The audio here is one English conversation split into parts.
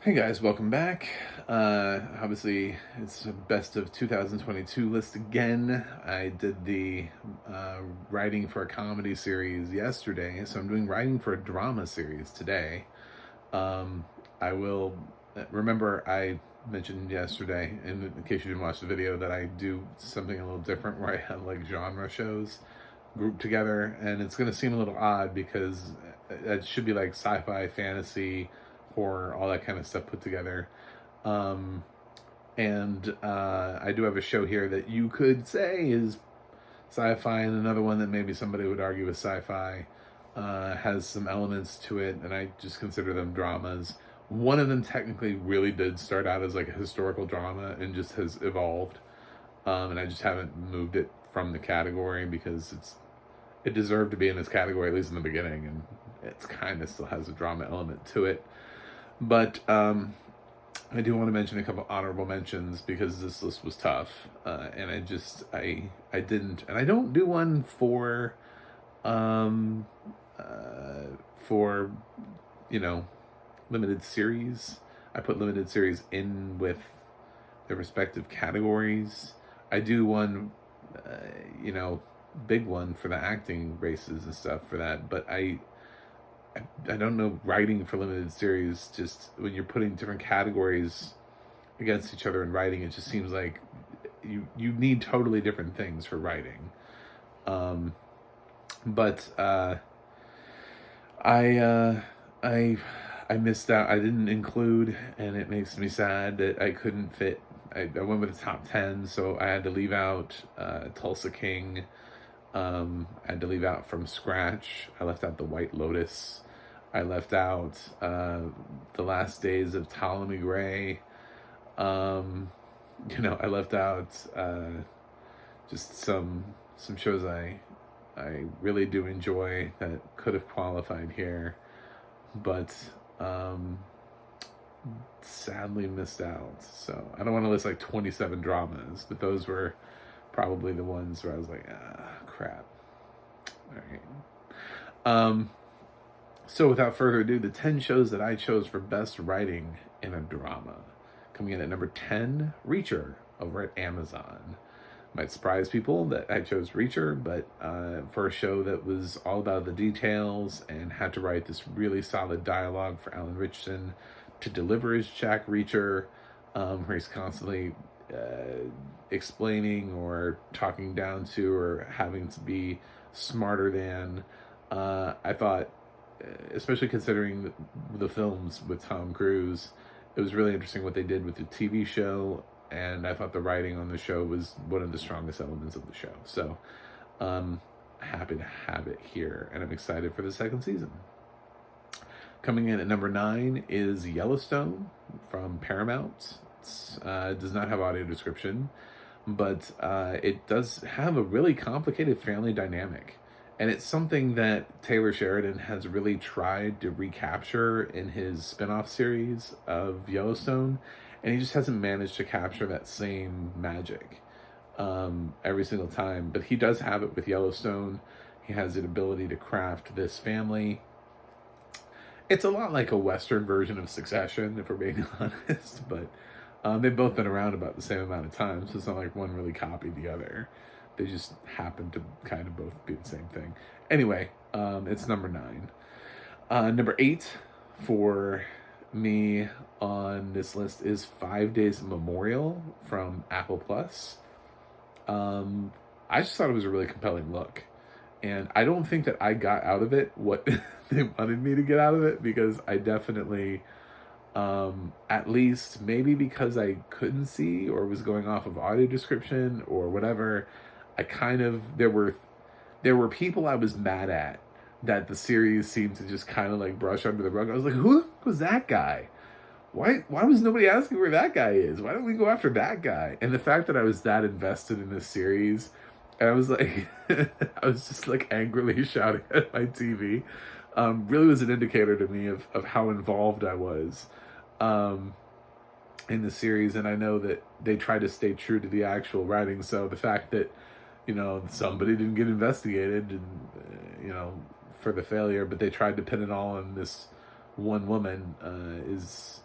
Hey guys, welcome back. Obviously, it's a best of 2022 list again. I did the uh, writing for a comedy series yesterday, so I'm doing writing for a drama series today. Um, I will remember I mentioned yesterday, in case you didn't watch the video, that I do something a little different where I have like genre shows grouped together, and it's going to seem a little odd because it should be like sci-fi, fantasy, horror, all that kind of stuff put together. Um, and I do have a show here that you could say is sci-fi, and another one that maybe somebody would argue is sci-fi. Has some elements to it, and I just consider them dramas. One of them technically really did start out as like a historical drama and just has evolved. And I just haven't moved it from the category because it deserved to be in this category, at least in the beginning, and it's kind of still has a drama element to it. But I do want to mention a couple honorable mentions because this list was tough, and I didn't, and I don't do one um, for you know limited series. I put limited series in with their respective categories. I do one, uh, you know, big one for the acting races and stuff for that, but I don't know, writing for limited series, just when you're putting different categories against each other in writing, it just seems like you need totally different things for writing. Um, but I uh, I I missed out. I didn't include, and it makes me sad that I couldn't fit. I went with the top 10, so I had to leave out Tulsa King. I had to leave out From Scratch. I left out The White Lotus. I left out The Last Days of Ptolemy Gray. Um, I left out just some shows I really do enjoy that could have qualified here, but um, sadly missed out. So I don't want to list like 27 dramas, but those were probably the ones where I was like, crap. All right. Um, so without further ado, the 10 shows that I chose for best writing in a drama. Coming in at number 10, Reacher over at Amazon. Might surprise people that I chose Reacher, but for a show that was all about the details and had to write this really solid dialogue for Alan Richardson to deliver as Jack Reacher, where he's constantly explaining or talking down to or having to be smarter than. I thought, especially considering the films with Tom Cruise, it was really interesting what they did with the TV show, and I thought the writing on the show was one of the strongest elements of the show. So, happy to have it here, and I'm excited for the second season. Coming in at number 9 is Yellowstone from Paramount. It does not have audio description, but it does have a really complicated family dynamic. And it's something that Taylor Sheridan has really tried to recapture in his spin-off series of Yellowstone, and he just hasn't managed to capture that same magic every single time. But he does have it with Yellowstone. He has the ability to craft this family. It's a lot like a Western version of Succession, if we're being honest, but they've both been around about the same amount of time, so it's not like one really copied the other. They just happen to kind of both be the same thing. Anyway, it's number 9. Number 8 for me on this list is 5 Days Memorial from Apple Plus. I just thought it was a really compelling look. And I don't think that I got out of it what they wanted me to get out of it, because I definitely, at least maybe because I couldn't see or was going off of audio description or whatever, I kind of, there were people I was mad at that the series seemed to just kind of like brush under the rug. I was like, who was that guy? Why was nobody asking where that guy is? Why don't we go after that guy? And the fact that I was that invested in this series, and I was like, I was just like angrily shouting at my TV, really was an indicator to me of how involved I was in the series. And I know that they try to stay true to the actual writing. So the fact that, somebody didn't get investigated and, for the failure, but they tried to pin it all on this one woman is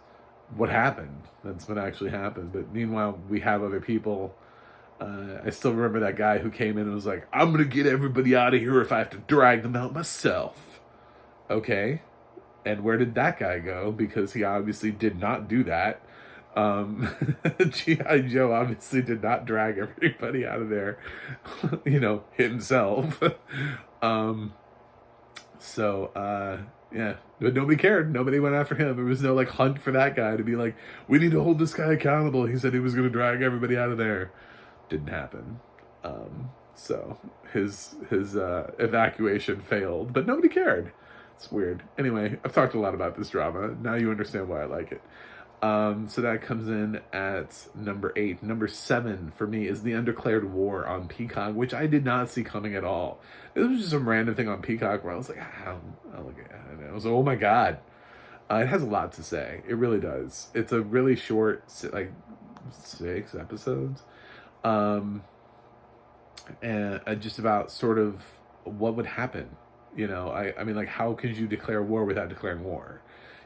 what happened. That's what actually happened. But meanwhile, we have other people. I still remember that guy who came in and was like, I'm going to get everybody out of here if I have to drag them out myself. Okay. And where did that guy go? Because he obviously did not do that. G.I. Joe obviously did not drag everybody out of there, himself. um, yeah, but nobody cared. Nobody went after him. There was no like hunt for that guy to be like, we need to hold this guy accountable. He said he was going to drag everybody out of there. Didn't happen. So his evacuation failed, but nobody cared. It's weird. Anyway, I've talked a lot about this drama. Now you understand why I like it. So that comes in at number 8. Number 7 for me is The Undeclared War on Peacock, which I did not see coming at all. It was just some random thing on Peacock where I was like, I'll look at it. And I was like, oh my God. It has a lot to say. It really does. It's a really short, like 6 episodes. And just about sort of what would happen. I mean, like, how could you declare war without declaring war?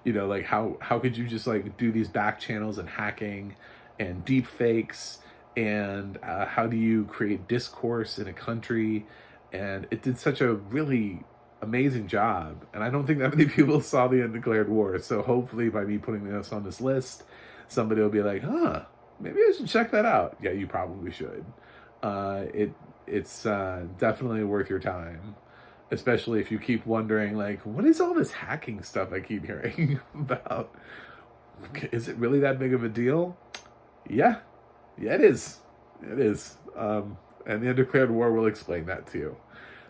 Like how could you just like do these back channels and hacking and deep fakes, and how do you create discourse in a country? And it did such a really amazing job, and I don't think that many people saw The Undeclared War. So hopefully by me putting this on this list, somebody will be like, maybe I should check that out. Yeah, you probably should. It's definitely worth your time, especially if you keep wondering, like, what is all this hacking stuff I keep hearing about? Is it really that big of a deal? Yeah, it is. It is. And The Undeclared War will explain that to you.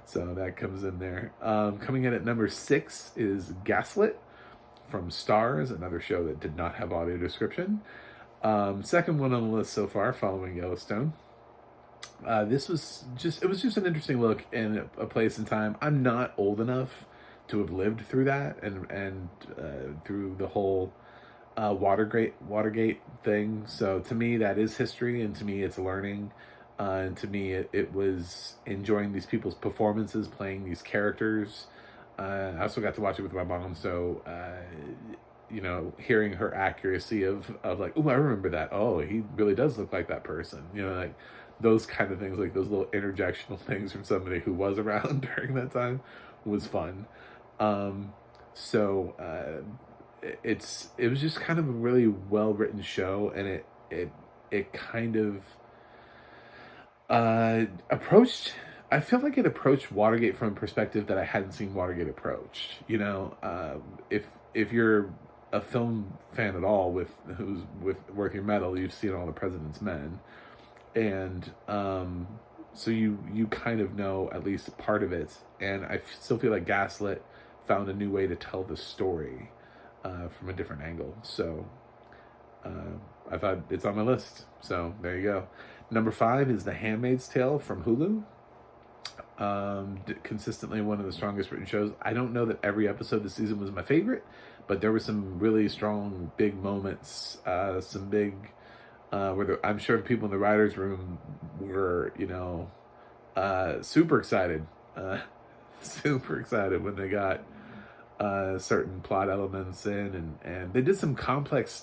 So that comes in there. Coming in at number 6 is Gaslit from Starz, another show that did not have audio description. Second one on the list so far, following Yellowstone. This was just an interesting look in a place and time. I'm not old enough to have lived through that and through the whole Watergate thing. So to me, that is history, and to me, it's learning. And to me, it was enjoying these people's performances, playing these characters. I also got to watch it with my mom, so hearing her accuracy of like, oh, I remember that. Oh, he really does look like that person. Like those kind of things, like those little interjectional things from somebody who was around during that time, was fun. It was just kind of a really well written show, and it kind of approached. I feel like it approached Watergate from a perspective that I hadn't seen Watergate approached. If you're a film fan at all with Working Metal, you've seen all the President's Men, and so you kind of know at least part of it. And I still feel like Gaslit found a new way to tell the story from a different angle. So I thought it's on my list. So there you go. Number 5 is The Handmaid's Tale from Hulu. Consistently one of the strongest written shows. I don't know that every episode this season was my favorite, but there were some really strong, big moments. Some big, I'm sure people in the writers' room were, super excited, super excited when they got certain plot elements in, and they did some complex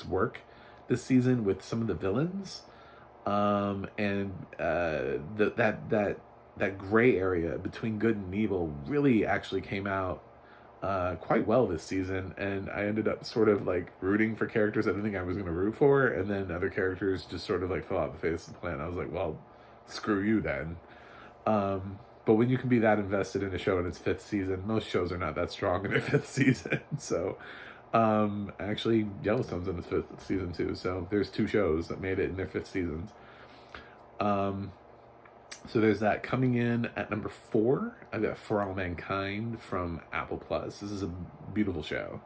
work this season with some of the villains. And that gray area between good and evil really actually came out quite well this season, and I ended up sort of like rooting for characters I didn't think I was going to root for, and then other characters just sort of like fell off the face of the planet. I was like, well, screw you then. But when you can be that invested in a show in its 5th season, most shows are not that strong in their 5th season. So actually Yellowstone's in its 5th season too, so there's 2 shows that made it in their 5th seasons. So there's that. Coming in at number 4, I've got For All Mankind from Apple Plus. This is a beautiful show.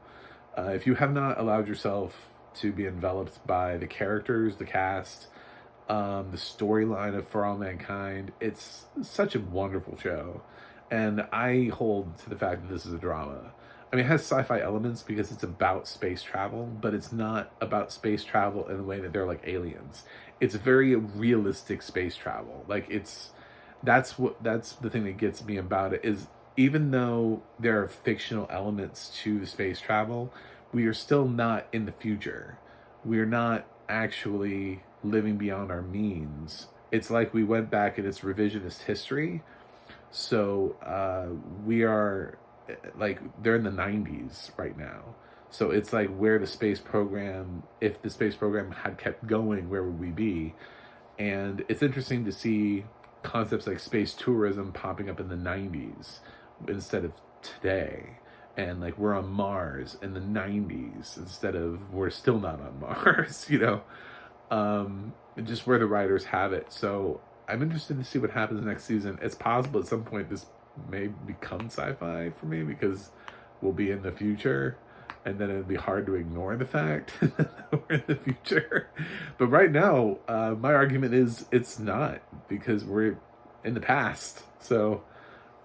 If you have not allowed yourself to be enveloped by the characters, the cast, the storyline of For All Mankind, it's such a wonderful show. And I hold to the fact that this is a drama. I mean, it has sci-fi elements because it's about space travel, but it's not about space travel in the way that they're like aliens. It's very realistic space travel. Like that's the thing that gets me about it, is even though there are fictional elements to the space travel, we are still not in the future. We're not actually living beyond our means. It's like we went back and it's revisionist history. So we are like, they're in the 90s right now. So it's like where the space program, if the space program had kept going, where would we be? And it's interesting to see concepts like space tourism popping up in the 90s instead of today. And like we're on Mars in the 90s instead of we're still not on Mars, you know? Just where the writers have it. So I'm interested to see what happens next season. It's possible at some point this may become sci-fi for me because we'll be in the future, and then it'd be hard to ignore the fact that we're in the future. But right now, my argument is it's not, because we're in the past. So,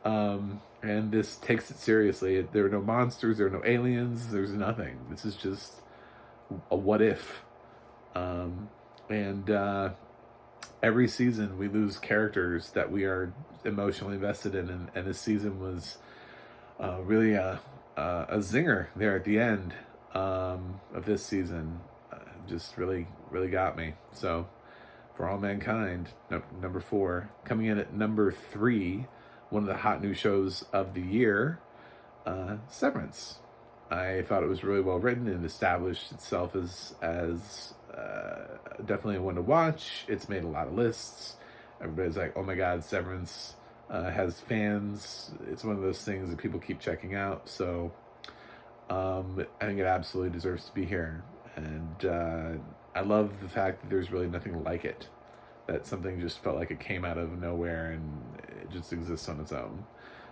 and this takes it seriously. There are no monsters, there are no aliens, there's nothing. This is just a what if. And every season we lose characters that we are emotionally invested in, and this season was really a zinger there at the end of this season. Just really got me. So For All Mankind, number 4. Coming in at number 3, one of the hot new shows of the year, Severance. I thought it was really well written and established itself as definitely one to watch. It's made a lot of lists. Everybody's like, oh my god, Severance has fans. It's one of those things that people keep checking out. So I think it absolutely deserves to be here. And I love the fact that there's really nothing like it. That something just felt like it came out of nowhere and it just exists on its own.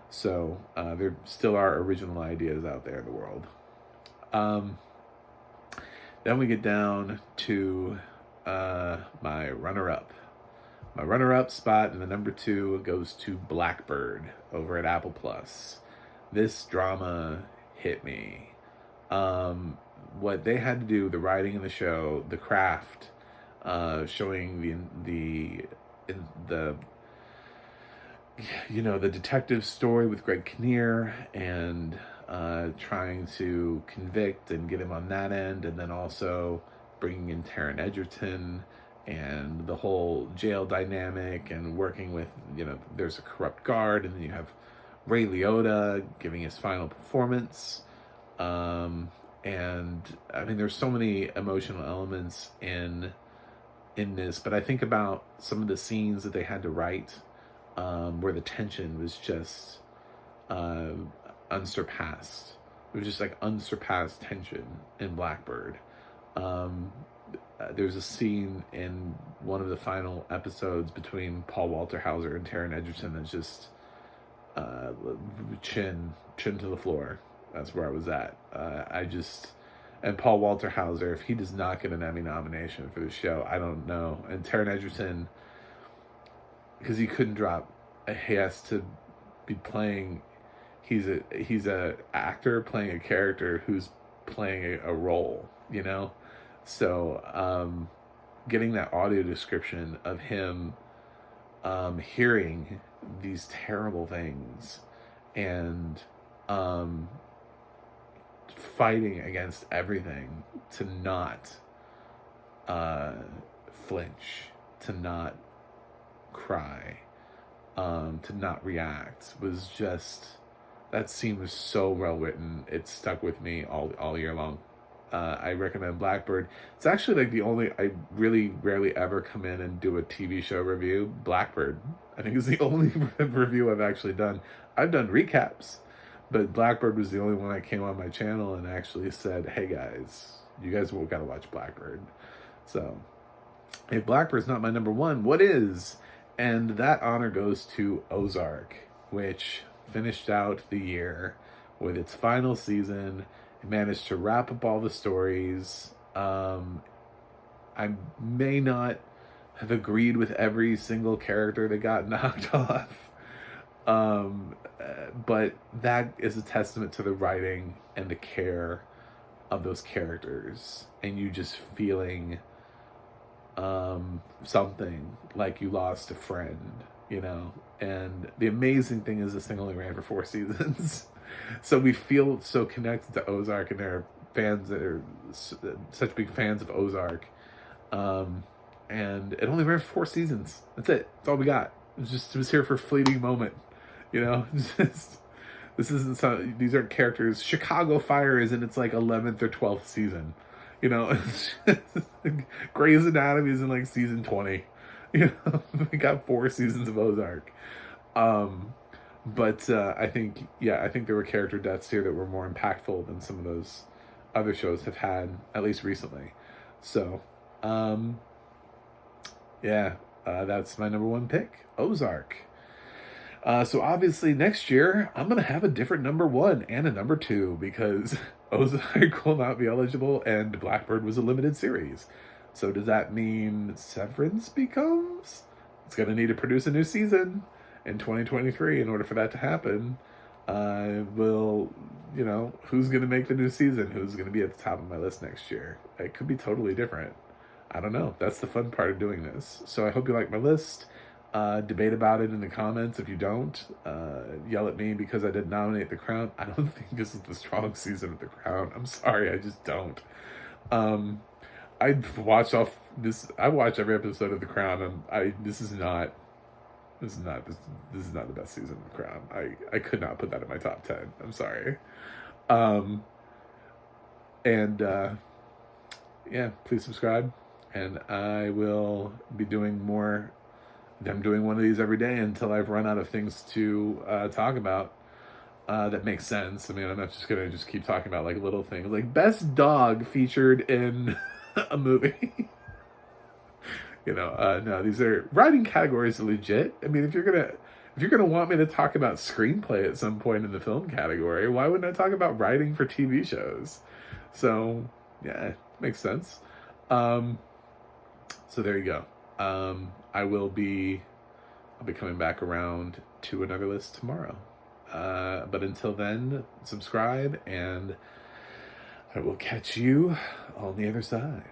So there still are original ideas out there in the world. Then we get down to my runner-up. My runner-up spot in the number 2 goes to Blackbird over at Apple Plus. This drama hit me. What they had to do, the writing in the show, the craft, showing the the detective story with Greg Kinnear and trying to convict and get him on that end, and then also bringing in Taron Egerton and the whole jail dynamic and working with, there's a corrupt guard, and then you have Ray Liotta giving his final performance. And I mean, there's so many emotional elements in this, but I think about some of the scenes that they had to write, where the tension was just unsurpassed. It was just like unsurpassed tension in Blackbird. There's a scene in one of the final episodes between Paul Walter Hauser and Taron Egerton that's just chin to the floor. That's where I was at. And Paul Walter Hauser, if he does not get an Emmy nomination for the show, I don't know. And Taron Egerton, because he couldn't drop, he has to be playing. He's a actor playing a character who's playing a role, So getting that audio description of him hearing these terrible things and fighting against everything to not flinch, to not cry, to not react, was just, that scene was so well written. It stuck with me all year long. I recommend Blackbird. It's actually like the only, I really rarely ever come in and do a TV show review. Blackbird, I think, is the only review I've actually done. I've done recaps, but Blackbird was the only one I came on my channel and actually said, hey guys, you guys gotta watch Blackbird. So if Blackbird's not my number 1, what is? And that honor goes to Ozark, which finished out the year with its final season. It managed to wrap up all the stories. I may not have agreed with every single character that got knocked off. But that is a testament to the writing and the care of those characters, and you just feeling something like you lost a friend, and the amazing thing is this thing only ran for 4 seasons. So we feel so connected to Ozark, and there are fans that are such big fans of Ozark. And it only ran 4 seasons. That's it. That's all we got. It was here for a fleeting moment. You know, this isn't some, these aren't characters. Chicago Fire is in its like 11th or 12th season. You know, Grey's Anatomy is in like season 20. You know, we got 4 seasons of Ozark. But I think there were character deaths here that were more impactful than some of those other shows have had, at least recently. So, that's my number 1 pick, Ozark. So obviously next year I'm gonna have a different number 1 and a number 2 because Ozark will not be eligible and Blackbird was a limited series. So does that mean Severance becomes? It's gonna need to produce a new season in 2023 in order for that to happen. Who's gonna make the new season? Who's gonna be at the top of my list next year? It could be totally different. I don't know. That's the fun part of doing this. So I hope you like my list. Debate about it in the comments. If you don't, yell at me because I didn't nominate The Crown. I don't think this is the strong season of The Crown. I'm sorry, I just don't. I watch every episode of The Crown, and this is not the best season of The Crown. I could not put that in my top 10. I'm sorry. Please subscribe, and I will be doing more. I'm doing one of these every day until I've run out of things to talk about that makes sense. I mean, I'm not just gonna keep talking about like little things, like best dog featured in a movie. No, these are writing categories are legit. I mean, if you're gonna want me to talk about screenplay at some point in the film category, why wouldn't I talk about writing for TV shows? So yeah, makes sense. So there you go. I'll be coming back around to another list tomorrow. But until then, subscribe, and I will catch you on the other side.